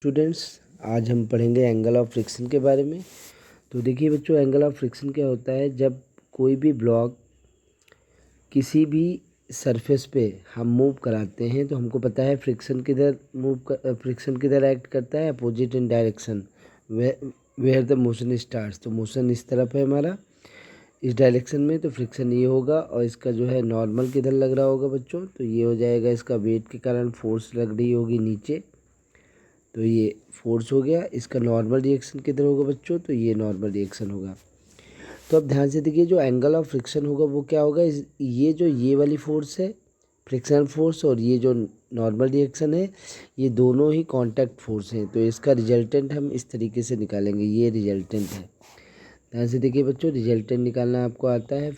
Students, आज हम पढ़ेंगे एंगल ऑफ फ्रिक्शन के बारे में। तो देखिए बच्चों, एंगल ऑफ फ्रिक्शन क्या होता है। जब कोई भी ब्लॉक किसी भी सरफेस पे हम मूव कराते हैं तो हमको पता है फ्रिक्शन किधर एक्ट करता है, opposite in direction where the motion starts. तो मोशन इस तरफ है हमारा, इस डायरेक्शन में, तो फ्रिक्शन ये होगा। और इसका जो है नॉर्मल किधर लग रहा होगा बच्चों, तो ये हो जाएगा, इसका वेट के कारण फोर्स लग रही होगी नीचे, तो ये फोर्स हो गया। इसका नॉर्मल रिएक्शन किधर होगा बच्चों, तो ये नॉर्मल रिएक्शन होगा। तो अब ध्यान से देखिए, जो एंगल ऑफ फ्रिक्शन होगा वो क्या होगा, ये जो ये वाली फोर्स है फ्रिक्शनल फोर्स, और ये जो नॉर्मल रिएक्शन है, ये दोनों ही कांटेक्ट फोर्स हैं। तो इसका रिजल्टेंट हम इस तरीके से निकालेंगे, ये रिजल्टेंट है। ध्यान से देखिए बच्चों, रिजल्टेंट निकालना आपको आता है।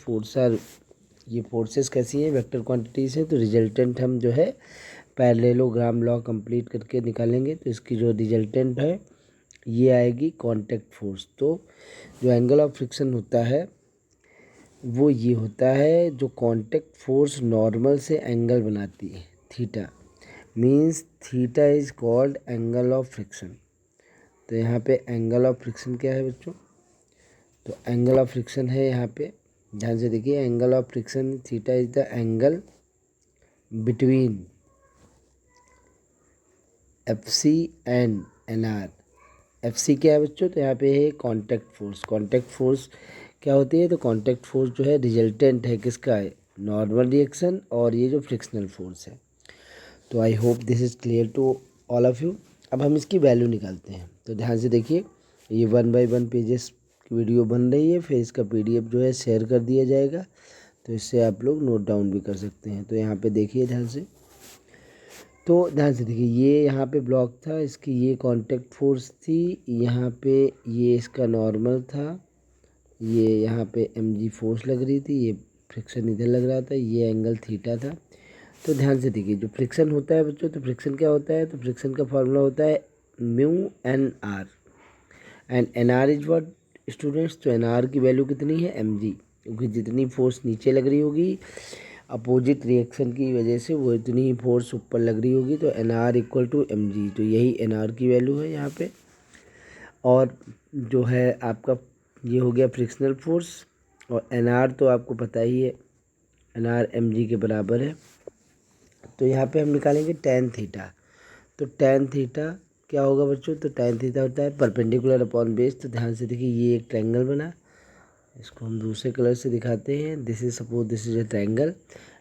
ये फोर्सेस कैसी हैं, वेक्टर क्वांटिटीज़ हैं। तो रिजल्टेंट हम जो है पैरेललोग्राम लॉ कंप्लीट करके निकालेंगे। तो इसकी जो रिजल्टेंट है ये आएगी कांटेक्ट फोर्स। तो जो एंगल ऑफ फ्रिक्शन होता है वो ये होता है, जो कांटेक्ट फोर्स नॉर्मल से एंगल बनाती है, theta, means theta is called angle of friction. तो यहाँ पे एंगल ऑफ फ्रिक्शन क्या है बच्चों, तो एंगल ऑफ फ्रिक्शन है यहाँ पे, ध्यान से देखिए, angle of friction theta is the angle between FC and NR। FC क्या है बच्चों, तो यहाँ पे है कांटेक्ट फोर्स। कांटेक्ट फोर्स क्या होती है, तो कांटेक्ट फोर्स जो है रिजल्टेंट है किसका है, नॉर्मल रिएक्शन, और ये जो फ्रिक्शनल फोर्स है। तो I hope this is clear to all of you. अब हम इसकी वैल्यू निकालते हैं। तो ध्यान से देखिए, ये 1 बाई 1 पेजेस की वीडियो बन रही है, फिर इसका PDF जो है शेयर कर दिया जाएगा, तो इससे आप लोग नोट डाउन भी कर सकते हैं। तो यहाँ पे देखिए ध्यान से, तो ध्यान से देखिए, ये यहाँ पे ब्लॉक था, इसकी ये कांटेक्ट फोर्स थी, यहाँ पे ये इसका नॉर्मल था, ये यहाँ पे mg फोर्स लग रही थी, ये फ्रिक्शन इधर लग रहा था, ये एंगल थीटा था। तो ध्यान से देखिए, जो फ्रिक्शन होता है बच्चों, तो फ्रिक्शन क्या होता है, तो फ्रिक्शन का फार्मूला होता है mu N R, and N R is what students, तो एन आर की वैल्यू कितनी है, mg, क्योंकि जितनी फोर्स नीचे लग रही होगी अपोजिट रिएक्शन की वजह से, वो इतनी ही फोर्स ऊपर लग रही होगी। तो N R equal to mg, तो यही एन आर की वैल्यू है यहाँ पे। और जो है आपका ये हो गया फ्रिक्शनल फोर्स, और एन आर तो आपको पता ही है, एन आर mg के बराबर है। तो यहाँ पे हम निकालेंगे tan थीटा। तो tan थीटा क्या होगा बच्चों, तो tan थीटा होता है परपेंडिकुलर अपॉन बेस। तो ध्यान से देखिए, ये एक ट्रायंगल बना, इसको हम दूसरे कलर से दिखाते हैं। This is suppose this is a triangle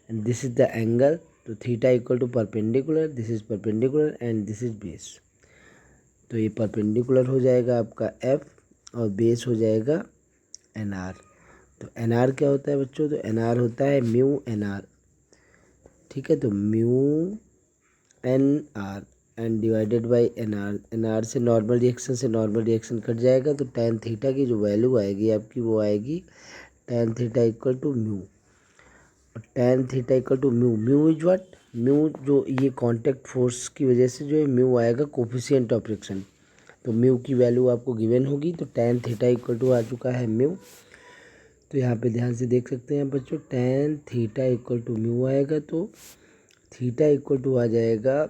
and this is the angle. तो theta equal to perpendicular, this is perpendicular and this is base. तो ये परपेंडिकुलर हो जाएगा आपका F, और बेस हो जाएगा NR। तो NR क्या होता है बच्चों, तो NR होता है म्यू NR, ठीक है। तो mu NR and divided by NR से नॉर्मल रिएक्शन कट जाएगा। तो tan थीटा की जो वैल्यू आएगी आपकी, वो आएगी tan theta equal to mu, और tan theta equal to mu is what, mu जो ये कांटेक्ट फोर्स की वजह से जो है म्यू आएगा कोफिशिएंट ऑफ फ्रिक्शन। तो म्यू की वैल्यू आपको गिवन होगी, तो tan थीटा इक्वल टू आ चुका है म्यू। तो यहाँ पे ध्यान से देख सकते हैं बच्चों, tan theta equal to mu आएगा, तो थीटा इक्वल टू आ जाएगा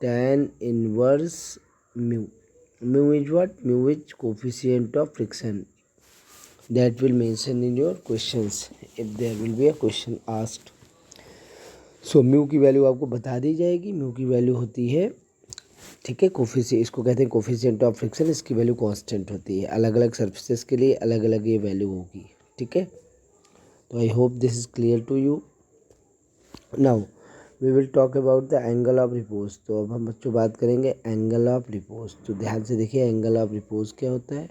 tan inverse mu. Mu is what, mu is coefficient of friction, that will mention in your questions if there will be a question asked. So mu की value आपको बता दी जाएगी। Mu की value होती है, ठीक है, कोफिशिएंट, इसको कहते हैं कोफिशिएंट ऑफ फ्रिक्शन। इसकी वैल्यू कांस्टेंट होती है, अलग अलग सर्फेसेस के लिए अलग अलग ये वैल्यू होगी, ठीक है। तो I hope this is clear to you. Now we will talk about the angle of repose. तो अब हम बच्चों बात करेंगे एंगल ऑफ रिपोज। तो ध्यान से देखिए, एंगल ऑफ रिपोज क्या होता है।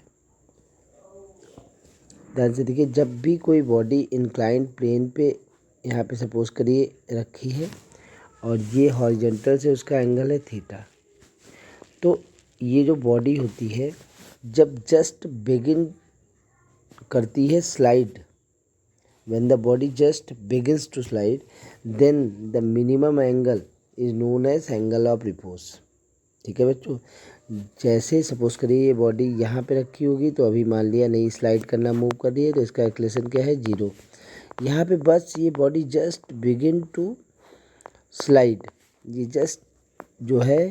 ध्यान से देखिए, जब भी कोई बॉडी इंक्लाइंड प्लेन पे यहाँ पे सपोज करिए रखी है, और ये हॉरिजॉन्टल से उसका एंगल है थीटा, तो ये जो बॉडी होती है जब जस्ट बिगिन करती है slide, when the body just begins to slide, then the minimum angle is known as angle of repose, ठीक है बच्चों। जैसे सपोज करिए ये बॉडी यहाँ पे रखी होगी, तो अभी मान लिया नहीं स्लाइड करना, मूव कर रही है, तो इसका एक्लेशन क्या है, 0। यहाँ पे बस ये body just begin to slide, ये जस्ट जो है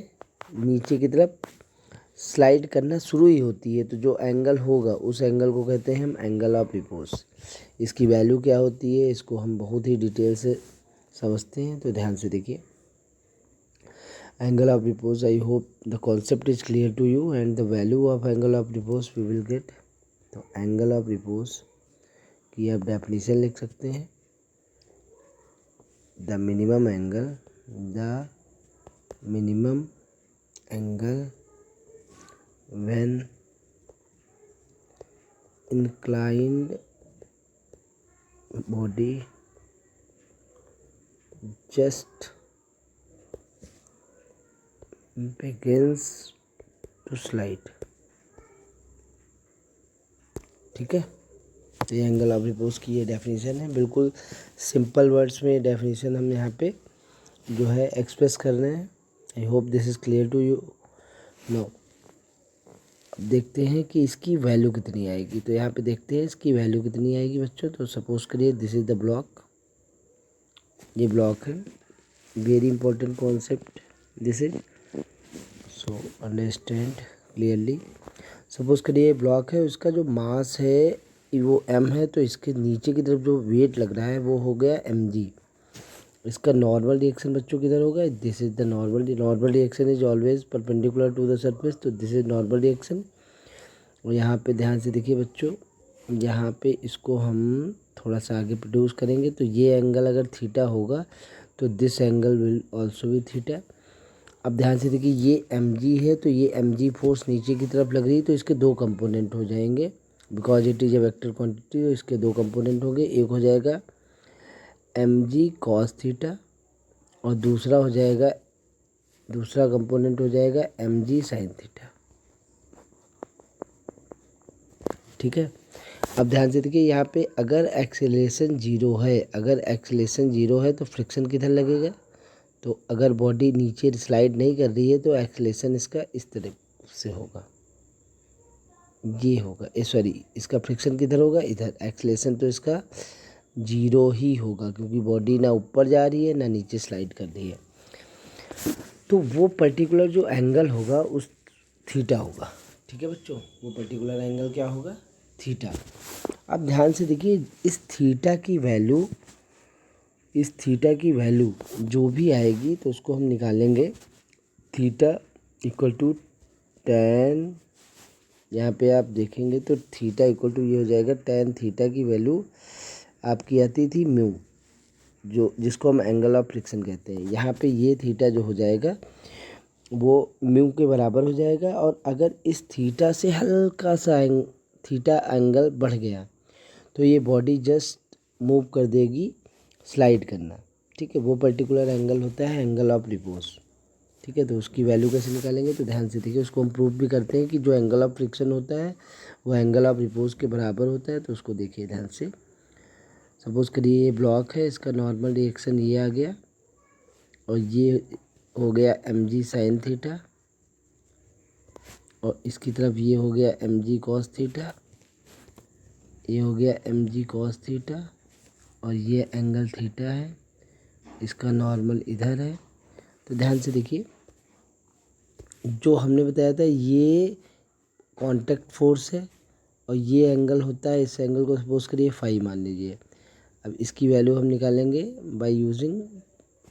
नीचे की तरफ स्लाइड करना शुरू ही होती है, तो जो एंगल होगा उस एंगल को कहते हैं हम एंगल ऑफ रिपोज। इसकी वैल्यू क्या होती है इसको हम बहुत ही डिटेल से समझते हैं, तो ध्यान से देखिए। Angle of repose, I hope the concept is clear to you and the value of angle of repose we will get. तो एंगल ऑफ रिपोज की आप डेफिनेशन लिख सकते हैं, the minimum angle when inclined body just begins to slide। ठीक है, तो ये एंगल ऑफ रिपोज की ये डेफिनेशन है। बिल्कुल सिंपल वर्ड्स में ये डेफिनेशन हम यहाँ पे जो है एक्सप्रेस कर रहे हैं। I hope this is clear to you. No, देखते हैं कि इसकी वैल्यू कितनी आएगी। तो यहाँ पे देखते हैं इसकी वैल्यू कितनी आएगी बच्चों। तो सपोज करिए दिस इज़ द ब्लॉक, ये ब्लॉक है, very important concept this is, so understand clearly. Suppose करिए ब्लॉक है, उसका जो मास है वो m है, तो इसके नीचे की तरफ जो वेट लग रहा है वो हो गया mg। इसका नॉर्मल रिएक्शन बच्चों किधर होगा, this is the normal reaction is always perpendicular to the surface, तो दिस इज नॉर्मल रिएक्शन। और यहाँ पे ध्यान से देखिए बच्चों, यहाँ पे इसको हम थोड़ा सा आगे प्रोड्यूस करेंगे, तो ये एंगल अगर थीटा होगा तो दिस एंगल विल ऑल्सो भी थीटा। अब ध्यान से देखिए, ये mg है, तो ये mg फोर्स नीचे की तरफ लग रही है, तो इसके दो कंपोनेंट हो जाएंगे, because it is a vector quantity, तो इसके दो कंपोनेंट होंगे। एक हो जाएगा mg cos थीटा और दूसरा कंपोनेंट हो जाएगा mg sin थीटा। ठीक है, अब ध्यान से देखिए, यहाँ पे अगर एक्सेलरेशन जीरो है तो फ्रिक्शन किधर लगेगा। तो अगर बॉडी नीचे स्लाइड नहीं कर रही है तो एक्सेलरेशन इसका इस तरह से होगा, ये होगा, सॉरी, इसका फ्रिक्शन किधर होगा, इधर। एक्सेलरेशन तो इसका जीरो ही होगा, क्योंकि बॉडी ना ऊपर जा रही है ना नीचे स्लाइड कर रही है। तो वो पर्टिकुलर जो एंगल होगा उस थीटा होगा। ठीक है बच्चों, वो पर्टिकुलर एंगल क्या होगा, थीटा। अब ध्यान से देखिए, इस थीटा की वैल्यू जो भी आएगी तो उसको हम निकालेंगे, थीटा इक्वल टू tan, यहाँ पे आप देखेंगे तो थीटा इक्वल टू ये हो जाएगा tan थीटा की वैल्यू आपकी आती थी म्यू, जिसको हम एंगल ऑफ फ्रिक्शन कहते हैं। यहाँ पे ये थीटा जो हो जाएगा वो म्यू के बराबर हो जाएगा। और अगर इस थीटा से हल्का सा थीटा एंगल बढ़ गया तो ये बॉडी जस्ट मूव कर देगी, स्लाइड करना। ठीक है, वो पर्टिकुलर एंगल होता है एंगल ऑफ रिपोज। ठीक है, तो उसकी वैल्यू कैसे निकालेंगे, तो ध्यान से देखिए, उसको हम प्रूव भी करते हैं कि जो एंगल ऑफ फ्रिक्शन होता है वो एंगल ऑफ रिपोज के बराबर होता है। तो उसको देखिए ध्यान से। सपोज करिए ये ब्लॉक है, इसका नॉर्मल रिएक्शन ये आ गया और ये हो गया mg साइन थीटा, और इसकी तरफ ये हो गया mg कॉस थीटा, ये हो गया mg कॉस थीटा, और ये एंगल थीटा है, इसका नॉर्मल इधर है। तो ध्यान से देखिए, जो हमने बताया था ये कांटेक्ट फोर्स है और ये एंगल होता है, इस एंगल को सपोज करिए फाई मान लीजिए। अब इसकी वैल्यू हम निकालेंगे बाय यूजिंग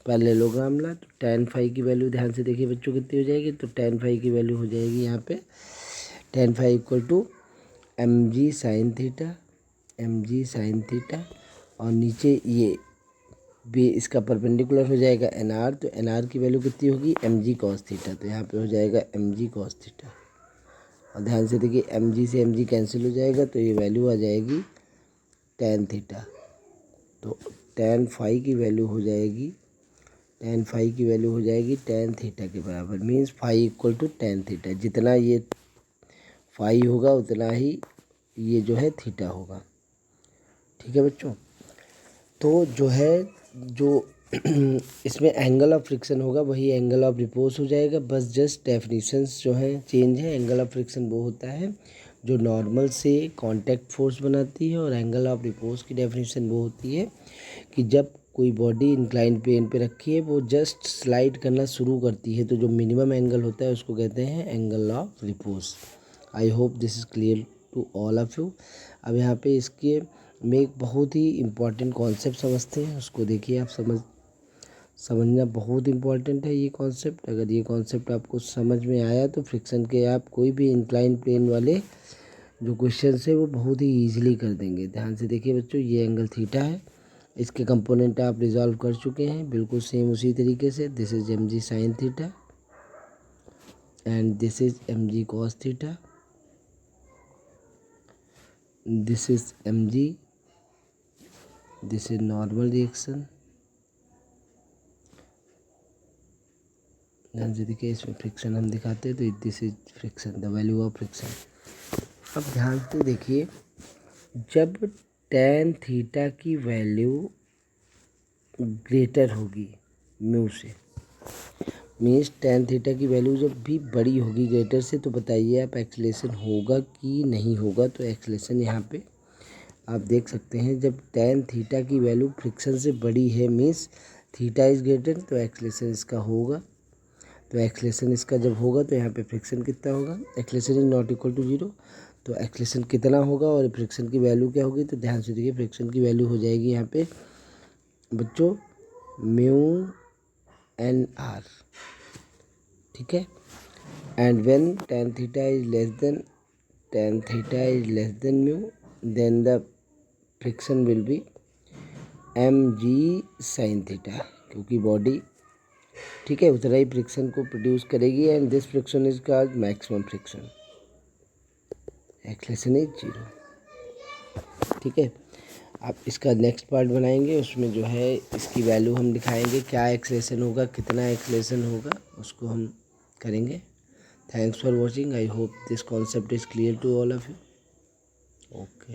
पैरेललोग्राम ला। तो tan फाई की वैल्यू ध्यान से देखिए बच्चों कितनी हो जाएगी, तो tan फाई की वैल्यू हो जाएगी यहाँ पे tan phi equal to mg sine theta, और नीचे ये भी इसका परपेंडिकुलर हो जाएगा nr, तो nr की वैल्यू कितनी होगी mg cos थीटा, तो यहाँ पे हो जाएगा mg cos थीटा। और ध्यान से देखिए, mg से mg कैंसिल हो जाएगा, तो ये वैल्यू आ जाएगी tan थीटा। तो tan फाई की वैल्यू हो जाएगी tan थीटा के बराबर, means phi equal to tan theta. जितना ये फाई होगा उतना ही ये जो है थीटा होगा। ठीक है बच्चों, तो जो इसमें एंगल ऑफ फ्रिक्शन होगा वही एंगल ऑफ रिपोज हो जाएगा। बस जस्ट डेफिनेशंस जो है चेंज है। एंगल ऑफ फ्रिक्शन वो होता है जो नॉर्मल से कांटेक्ट फोर्स बनाती है, और एंगल ऑफ रिपोज की डेफिनेशन वो होती है कि जब कोई बॉडी इंक्लाइन प्लेन पे रखी है, वो जस्ट स्लाइड करना शुरू करती है, तो जो मिनिमम एंगल होता है उसको कहते हैं angle of repose. I hope this is clear to all of you. अब यहाँ पे इसके में एक बहुत ही इम्पॉर्टेंट कॉन्सेप्ट समझते हैं, उसको देखिए। आप समझना बहुत इम्पॉर्टेंट है ये कॉन्सेप्ट। अगर ये कॉन्सेप्ट आपको समझ में आया तो फ्रिक्शन के आप कोई भी इंक्लाइन प्लेन वाले जो क्वेश्चन है वो बहुत ही ईजिली कर देंगे। ध्यान से देखिए बच्चों, ये एंगल थीटा है, इसके कंपोनेंट आप रिजॉल्व कर चुके हैं बिल्कुल सेम उसी तरीके से। This is M G sine theta and this is M G cos theta, this is M G, this is normal reaction. ध्यान से देखिए, इसमें फ्रिक्शन हम दिखाते हैं तो this is friction, the value of friction. अब ध्यान से देखिए, जब tan थीटा की वैल्यू ग्रेटर होगी म्यू से, मीन्स tan थीटा की वैल्यू जब भी बड़ी होगी ग्रेटर से, तो बताइए आप एक्सेलेरेशन होगा कि नहीं होगा। तो एक्सेलेरेशन यहाँ पे आप देख सकते हैं, जब tan थीटा की वैल्यू फ्रिक्शन से बड़ी है मीन्स थीटा इज ग्रेटर, तो एक्सेलेरेशन इसका होगा। तो एक्सेलेरेशन इसका जब होगा तो यहाँ पे फ्रिक्शन कितना होगा, acceleration is not equal to zero, तो एक्सेलेरेशन कितना होगा और फ्रिक्शन की वैल्यू क्या होगी। तो ध्यान से देखिए, फ्रिक्शन की वैल्यू हो जाएगी यहाँ पे बच्चों म्यू एन आर, ठीक है। And when tan theta is less than mu, then the friction will be M G sine theta, क्योंकि बॉडी, ठीक है, उतना ही फ्रिक्शन को प्रोड्यूस करेगी and this friction is called maximum friction, acceleration is zero, ठीक है। आप इसका नेक्स्ट पार्ट बनाएंगे, उसमें जो है इसकी वैल्यू हम दिखाएंगे, क्या एक्सेलेरेशन होगा, कितना एक्सेलेरेशन होगा, उसको हम करेंगे। Thanks for watching. I hope this concept is clear to all of you. Okay.